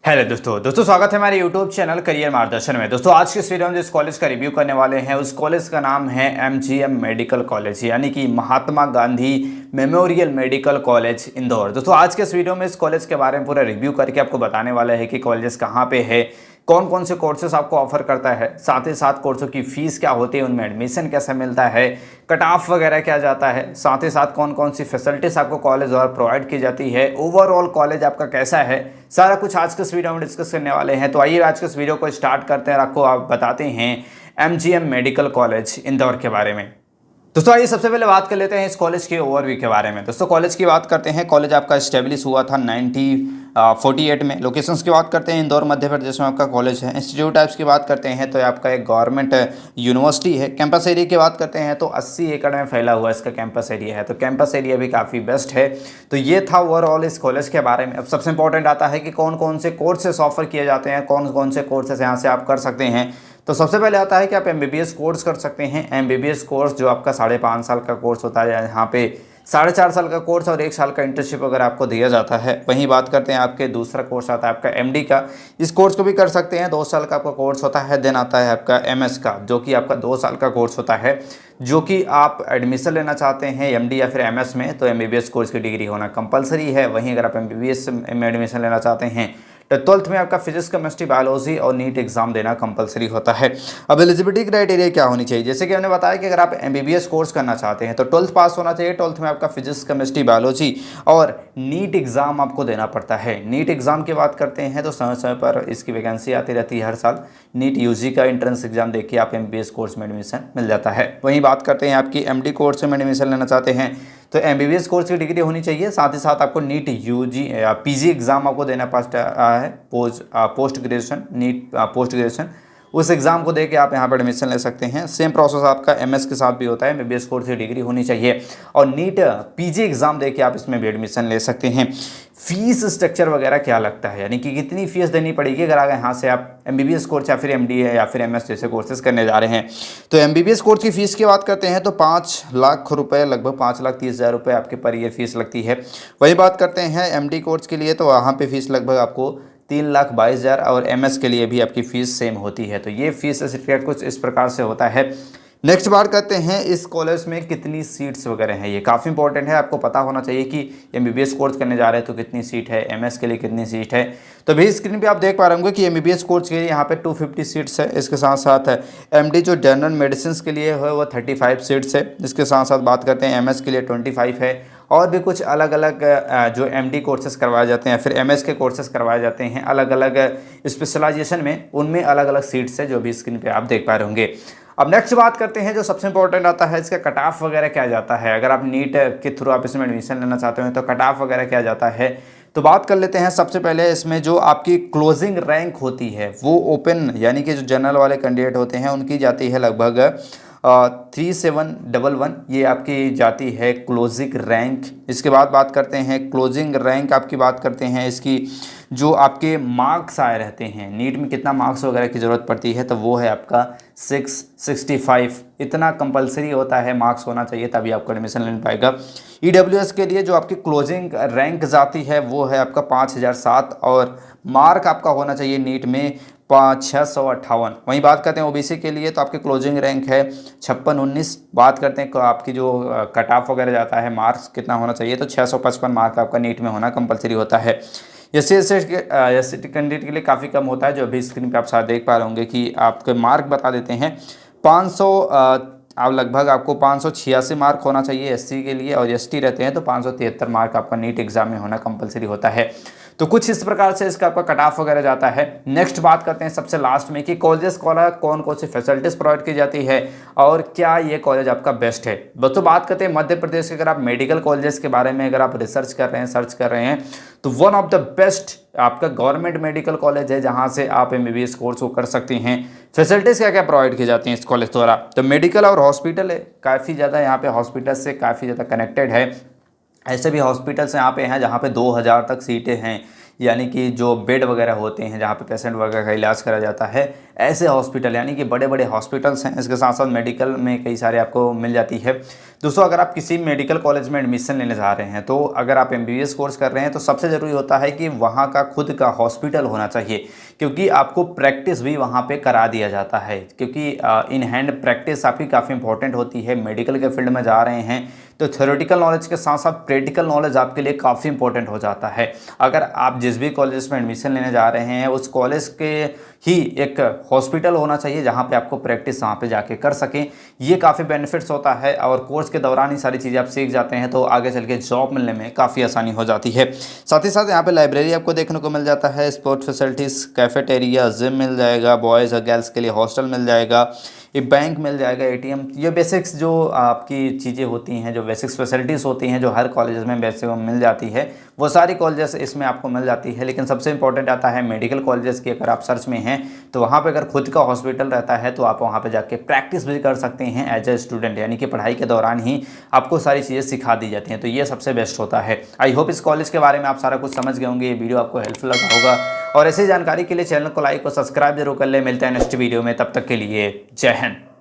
Hello दोस्तों स्वागत है हमारे यूट्यूब चैनल करियर मार्गदर्शन में। दोस्तों आज के इस वीडियो में जिस कॉलेज का रिव्यू करने वाले हैं उस कॉलेज का नाम है एमजीएम मेडिकल कॉलेज, यानी कि Mahatma Gandhi memorial medical college Indore. दोस्तों आज के इस वीडियो में इस कॉलेज के बारे में पूरा रिव्यू करके आपको बताने वाला है कि कॉलेज कहाँ पे है, कौन कौन से कोर्सेज आपको ऑफर करता है, साथ ही साथ कोर्सों की फीस क्या होती है, उनमें एडमिशन कैसे मिलता है, कट ऑफ वगैरह क्या जाता है, साथ ही साथ कौन कौन सी फैसिलिटीज आपको कॉलेज द्वारा प्रोवाइड की जाती है, ओवरऑल कॉलेज आपका कैसा है, सारा कुछ आज के इस वीडियो में डिस्कस करने वाले हैं। तो आइए आज के इस वीडियो को स्टार्ट करते हैं और आपको आप बताते हैं एमजीएम मेडिकल कॉलेज इंदौर के बारे में। दोस्तों आइए सबसे पहले बात कर लेते हैं इस कॉलेज के ओवरव्यू के बारे में। दोस्तों कॉलेज की बात करते हैं, कॉलेज आपका स्टेब्लिश हुआ था 1948 में। लोकेशंस की बात करते हैं, इंदौर मध्य प्रदेश में आपका कॉलेज है। इंस्टीट्यूट टाइप्स की बात करते हैं तो आपका एक गवर्नमेंट यूनिवर्सिटी है। कैंपस एरिया की बात करते हैं तो 80 एकड़ में फैला हुआ इसका कैंपस एरिया है, तो कैंपस एरिया भी काफ़ी बेस्ट है। तो ये था ओवरऑल इस कॉलेज के बारे में। अब सबसे इंपॉर्टेंट आता है कि कौन कौन से कोर्सेस ऑफर किए जाते हैं, कौन कौन से कोर्सेस यहाँ से आप कर सकते हैं। तो सबसे पहले आता है कि आप एमबीबीएस कोर्स कर सकते हैं। एमबीबीएस कोर्स जो आपका 5.5 साल का कोर्स होता है, यहाँ पे 4.5 साल का कोर्स और 1 साल का इंटर्नशिप वगैरह आपको दिया जाता है। वहीं बात करते हैं आपके दूसरा कोर्स आता है आपका एमडी का। इस कोर्स को भी कर सकते हैं, 2 साल का आपका कोर्स होता है। देन आता है आपका एमएस का, जो कि आपका 2 साल का कोर्स होता है। जो कि आप एडमिशन लेना चाहते हैं एमडी या फिर एमएस में तो एमबीबीएस कोर्स की डिग्री होना कंपलसरी है। वहीं अगर आप एमबीबीएस में एडमिशन लेना चाहते हैं तो 12th में आपका फिजिक्स, केमिस्ट्री, बायोलॉजी और नीट एग्जाम देना कंपलसरी होता है। अब एलिजिबिलिटी क्राइटेरिया क्या होनी चाहिए, जैसे कि हमने बताया कि अगर आप एमबीबीएस कोर्स करना चाहते हैं तो 12th पास होना चाहिए। 12th में आपका फिजिक्स, केमिस्ट्री, बायोलॉजी और नीट एग्जाम आपको देना पड़ता है। नीट एग्जाम की बात करते हैं तो समय समय पर इसकी वैकेंसी आती रहती है हर साल। नीट यूजी का एंट्रेंस एग्जाम देखिए आप एमबीबीएस कोर्स में एडमिशन मिल जाता है। वहीं बात करते हैं आपकी एमडी कोर्स में एडमिशन लेना चाहते हैं तो एमबीबीएस कोर्स की डिग्री होनी चाहिए। साथ ही साथ आपको नीट यूजी या पीजी एग्जाम आपको देना पड़ता है, post graduation, NEET post graduation. उस एग्जाम को देके आप यहाँ पर एडमिशन ले सकते हैं। सेम प्रोसेस आपका एमएस के साथ भी होता है। एमबीबीएस कोर्स की डिग्री होनी चाहिए और नीट पीजी एग्जाम देके आप इसमें भी एडमिशन ले सकते हैं। फीस स्ट्रक्चर वगैरह क्या लगता है, यानी कि कितनी फीस देनी पड़ेगी अगर आगे यहाँ से आप एमबीबीएस कोर्स या फिर एमडी है या फिर एमएस जैसे कोर्सेज करने जा रहे हैं। तो एमबीबीएस कोर्स की फीस की बात करते हैं तो 5 लाख रुपए, लगभग 5,30,000 रुपये आपके पर ईयर फीस लगती है। वही बात करते हैं एमडी कोर्स के लिए तो वहाँ पे फीस लगभग आपको 3,22,000 और एमएस के लिए भी आपकी फ़ीस सेम होती है। तो ये फीस सर्टिफिकेट कुछ इस प्रकार से होता है। नेक्स्ट बात करते हैं इस कॉलेज में कितनी सीट्स वगैरह हैं। ये काफ़ी इंपॉर्टेंट है, आपको पता होना चाहिए कि एमबीबीएस कोर्स करने जा रहे हैं तो कितनी सीट है, एमएस के लिए कितनी सीट है। तो भी स्क्रीन पे आप देख पा रहे होंगे कि एमबीबीएस कोर्स के लिए यहाँ पे 250 सीट्स है। इसके साथ साथ एमडी जो जनरल मेडिसिन के लिए है वो 35 सीट्स है। इसके साथ साथ बात करते हैं एमएस के लिए 25 है और भी कुछ अलग अलग जो एमडी कोर्सेज करवाए जाते हैं फिर एमएस के कोर्सेज करवाए जाते हैं अलग अलग स्पेशलाइजेशन में, उनमें अलग अलग सीट्स है जो भी स्क्रीन पे आप देख पा रहे होंगे। अब नेक्स्ट बात करते हैं जो सबसे इंपॉर्टेंट आता है, इसका कट ऑफ वगैरह क्या जाता है। अगर आप नीट के थ्रू आप इसमें एडमिशन लेना चाहते हैं तो कट ऑफ वगैरह क्या जाता है, तो बात कर लेते हैं। सबसे पहले इसमें जो आपकी क्लोजिंग रैंक होती है वो ओपन यानी कि जो जनरल वाले कैंडिडेट होते हैं उनकी जाती है लगभग 3711, ये आपकी जाती है क्लोजिंग रैंक। इसके बाद बात करते हैं क्लोजिंग रैंक आपकी बात करते हैं इसकी जो आपके मार्क्स आए रहते हैं, नीट में कितना मार्क्स वगैरह की ज़रूरत पड़ती है तो वो है आपका 665। इतना कंपलसरी होता है, मार्क्स होना चाहिए तभी आपको एडमिशन ले पाएगा। ईडब्ल्यूएस के लिए जो आपकी क्लोजिंग रैंक जाती है वो है आपका 5007 और मार्क आपका होना चाहिए नीट में 658। वहीं बात करते हैं ओबीसी के लिए तो आपकी क्लोजिंग रैंक है 5619। बात करते हैं आपकी जो कट ऑफ वगैरह जाता है, मार्क्स कितना होना चाहिए तो 655 मार्क आपका नीट में होना कंपलसरी होता है। एस टी कैंडिडेट के लिए काफ़ी कम होता है, जो अभी स्क्रीन पे आप साथ देख पा रहे होंगे कि आपके मार्क बता देते हैं 500 आप लगभग आपको 586 मार्क होना चाहिए एससी के लिए और एसटी रहते हैं तो 573 मार्क आपका नीट एग्जाम में होना कंपलसरी होता है। तो कुछ इस प्रकार से इसका आपका कट ऑफ वगैरह जाता है। नेक्स्ट बात करते हैं सबसे लास्ट में कि कॉलेजेस कौन कौन सी फैसिलिटीज़ प्रोवाइड की जाती है और क्या ये कॉलेज आपका बेस्ट है। दोस्तों बात करते हैं मध्य प्रदेश के, अगर आप मेडिकल कॉलेजेस के बारे में अगर आप रिसर्च कर रहे हैं, सर्च कर रहे हैं तो वन ऑफ द बेस्ट आपका गवर्नमेंट मेडिकल कॉलेज है जहां से आप एमबीबीएस कोर्स को कर सकते हैं। फैसिलिटीज़ क्या क्या प्रोवाइड की जाती हैं इस कॉलेज द्वारा, तो मेडिकल और हॉस्पिटल है काफ़ी ज़्यादा, यहाँ पे हॉस्पिटल से काफ़ी ज़्यादा कनेक्टेड है। ऐसे भी हॉस्पिटल्स यहाँ पे हैं जहाँ पे 2000 तक सीटें हैं। यानी कि जो बेड वगैरह होते हैं जहाँ पे पेशेंट वगैरह का इलाज करा जाता है, ऐसे हॉस्पिटल यानी कि बड़े बड़े हॉस्पिटल्स हैं। इसके साथ साथ मेडिकल में कई सारे आपको मिल जाती है। दोस्तों अगर आप किसी मेडिकल कॉलेज में एडमिशन लेने जा रहे हैं, तो अगर आप MBBS कोर्स कर रहे हैं तो सबसे ज़रूरी होता है कि वहाँ का खुद का हॉस्पिटल होना चाहिए, क्योंकि आपको प्रैक्टिस भी वहाँ पे करा दिया जाता है। क्योंकि इन हैंड प्रैक्टिस आपकी काफ़ी इंपॉर्टेंट होती है। मेडिकल के फील्ड में जा रहे हैं तो थ्योरेटिकल नॉलेज के साथ साथ प्रैक्टिकल नॉलेज आपके लिए काफ़ी इंपॉर्टेंट हो जाता है। अगर आप जिस भी कॉलेज में एडमिशन लेने जा रहे हैं, उस कॉलेज के ही एक हॉस्पिटल होना चाहिए जहाँ पे आपको प्रैक्टिस वहाँ पे जाके कर सकें। ये काफ़ी बेनिफिट्स होता है और कोर्स के दौरान ही सारी चीज़ें आप सीख जाते हैं, तो आगे चल के जॉब मिलने में काफ़ी आसानी हो जाती है। साथ ही साथ यहाँ पे लाइब्रेरी आपको देखने को मिल जाता है, स्पोर्ट फैसिलिटीज़, कैफेटेरिया, जिम मिल जाएगा, बॉयज़ और गर्ल्स के लिए हॉस्टल मिल जाएगा, एक बैंक मिल जाएगा, ATM। ये बेसिक्स जो आपकी चीज़ें होती हैं, जो बेसिक्स फैसिलिटीज़ होती हैं, जो हर कॉलेज में बेसिक मिल जाती है, वो सारी कॉलेजेस इसमें आपको मिल जाती है। लेकिन सबसे इंपॉर्टेंट आता है मेडिकल कॉलेजेस की। अगर आप सर्च में हैं तो वहाँ पे अगर खुद का हॉस्पिटल रहता है तो आप वहाँ पे जाके प्रैक्टिस भी कर सकते हैं एज ए स्टूडेंट, यानी कि पढ़ाई के दौरान ही आपको सारी चीज़ें सिखा दी जाती हैं। तो ये सबसे बेस्ट होता है। आई होप इस कॉलेज के बारे में आप सारा कुछ समझ गए होंगे। ये वीडियो आपको हेल्पफुल लगा होगा और ऐसी जानकारी के लिए चैनल को लाइक और सब्सक्राइब जरूर कर ले। मिलते हैं नेक्स्ट वीडियो में, तब तक के लिए जय हिंद।